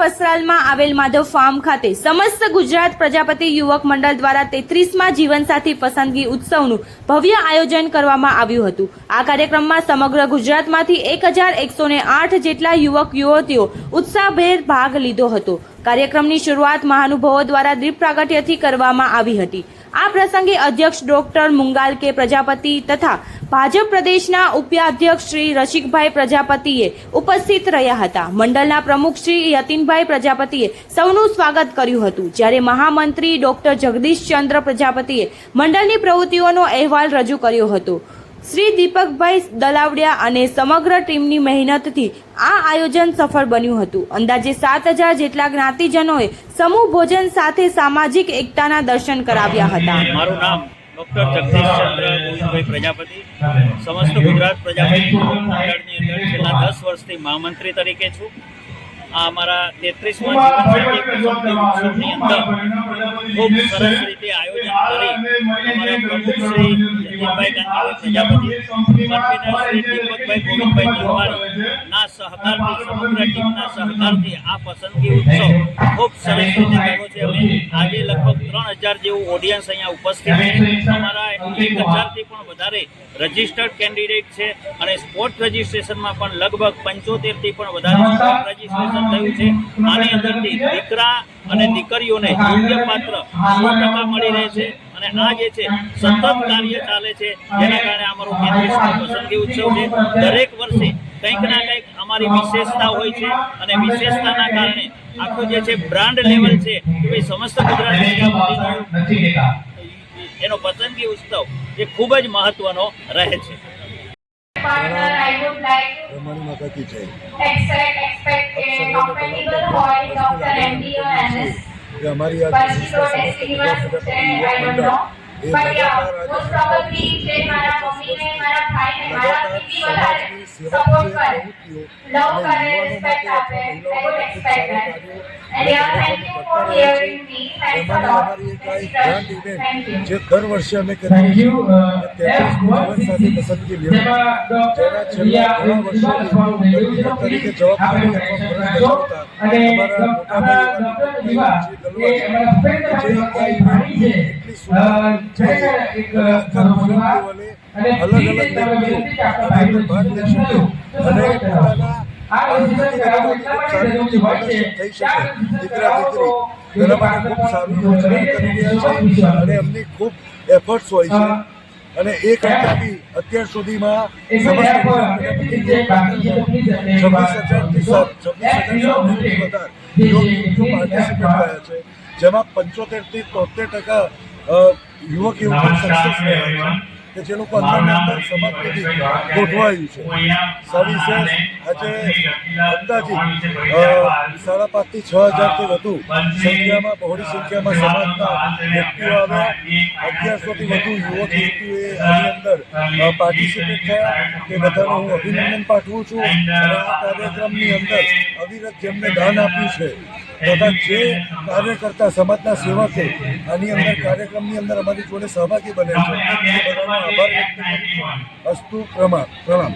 વસ્ત્રાલમાં આવેલ માધવ ફાર્મ ખાતે સમસ્ત ગુજરાત પ્રજાપતિ યુવક મંડળ દ્વારા 33મા જીવનસાથી પસંદગી ઉત્સવનું ભવ્ય આયોજન કરવામાં આવ્યું હતું। આ કાર્યક્રમમાં સમગ્ર ગુજરાતમાંથી 1108 જેટલા યુવક યુવતીઓ ઉત્સાહભેર ભાગ લીધો હતો। કાર્યક્રમની શરૂઆત મહાનુભાવો દ્વારા દીપ પ્રાગટ્યથી કરવામાં આવી હતી। આ પ્રસંગે અધ્યક્ષ ડોક્ટર મુંગાલ કે પ્રજાપતિ તથા ભાજપ પ્રદેશના ઉપાધ્યક્ષ શ્રી રસિકભાઈ પ્રજાપતિએ ઉપસ્થિત રહ્યા હતા। મંડળના પ્રમુખ શ્રી યતીનભાઈ પ્રજાપતિએ સૌનું સ્વાગત કર્યું હતું, જ્યારે મહામંત્રી ડોક્ટર જગદીશચંદ્ર પ્રજાપતિએ મંડળની પ્રવૃત્તિઓનો અહેવાલ રજૂ કર્યો હતો। શ્રી દીપકભાઈ દલાવડિયા અને સમગ્ર ટીમની મહેનતથી આ આયોજન સફળ બન્યું હતું। અંદાજે 7000 જેટલા જ્ઞાતિજનોએ સમૂહ ભોજન સાથે સામાજિક એકતાના દર્શન કરાવ્યા હતા। મારું નામ ડોક્ટર જગદીશચંદ્ર ગોવિંદભાઈ પ્રજાપતિ, સમસ્ત ગુજરાત પ્રજાપતિ મંડળની અંદર છેલ્લા 10 વર્ષથી મહામંત્રી તરીકે છું। આ અમારા 33મા જીવનસાથી ઉત્સવની અંદર ખૂબ સરસ રીતે આયોજન કરી અમારા પ્રમુખ શ્રી યતીનભાઈ કાંતિભાઈ પ્રજાપતિ, કન્વીનર શ્રી દીપકભાઈ ગોવિંદભાઈ તલવારીના સહકારથી, સમગ્ર ટીમના સહકારથી આ પસંદગી ઉત્સવ ખૂબ સરસ રીતે થયો છે। અમે આજે લગભગ 3000 જેવું ઓડિયન્સ અહીંયા ઉપસ્થિત છે। અમારા 1000થી પણ વધારે રજિસ્ટર્ડ કેન્ડિડેટ છે અને સ્પોટ રજિસ્ટ્રેશનમાં પણ લગભગ 75થી પણ વધારે સ્પોટ રજિસ્ટ્રેશન થયું છે। આની અંદરથી દીકરા અને દીકરીઓને યોગ્ય પાત્ર 100% મળી રહે છે અને આ જે છે સતત કાર્ય ચાલે છે, જેના કારણે અમારો 33મો પસંદગી ઉત્સવ છે। દરેક વર્ષે કંઈક ના કંઈક અમારી વિશેષતા હોય છે અને વિશેષતાના કારણે આખો જે છે બ્રાન્ડ લેવલ છે કે ભાઈ સમસ્ત ગુજરાત એનો પસંદગી ઉત્સવ એ ખૂબ જ મહત્વનો રહે છે। partner, I would like to expect a compatible voice, Dr. MD/MS. Particularly Srinivas, I don't know. But yeah, most probably જે મારા મમ્મી ને મારા ભાઈ ને મારા દીદી વધારે સપોર્ટ કરે, લવ કરે, રિસ્પેક્ટ આપે, I would expect that. And yeah, thank you for hearing me. Thanks a lot. Thank you. જે દર વર્ષે અમે કરીએ છીએ 33મું જીવનસાથી પસંદગી લેવું, જેના છેલ્લા ઘણા વર્ષોથી તરીકે જવાબદારી અથવા ફરજ બજાવતા અમારા મોટાભાઈ એટલી સુંદર અલગ અલગ વ્યક્તિઓ ભાગ લઈ શકે અને પોતાના થઈ શકે। દીકરા દીકરી તેના માટે ખૂબ સારું યોજના કરી રહ્યા છે અને એમની ખૂબ એફર્ટ્સ હોય છે અને એ કરતાં બી અત્યાર સુધીમાં સમસ્ત 26,000થી વધારે યુવક પાર્ટિસિપેટ થયા છે, જેમાં 75થી 73% યુવક યુવતી સક્સેસ રહ્યા છે કે જે લોકો અંદર સમાજમાંથી ગોઠવાયું છે। સવિશેષ આજે અંદાજિત 5,500 થી 6,000થી વધુ સંખ્યામાં, બહોળી સંખ્યામાં સમાજના વ્યક્તિઓ આવ્યા। 1100થી વધુ યુવક યુવતીઓએ આની અંદર પાર્ટિસિપેટ થયા। તે બધાને હું અભિનંદન પાઠવું છું અને આ કાર્યક્રમની અંદર અવિરત જેમને દાન આપ્યું છે તથા જે કાર્યકર્તા સમાજના સેવકો આની અંદર કાર્યક્રમની અંદર અમારી જોડે સહભાગી બને છે, એ બધાનો આભાર વ્યક્ત કરું છું। અસ્તુ પ્રણામ।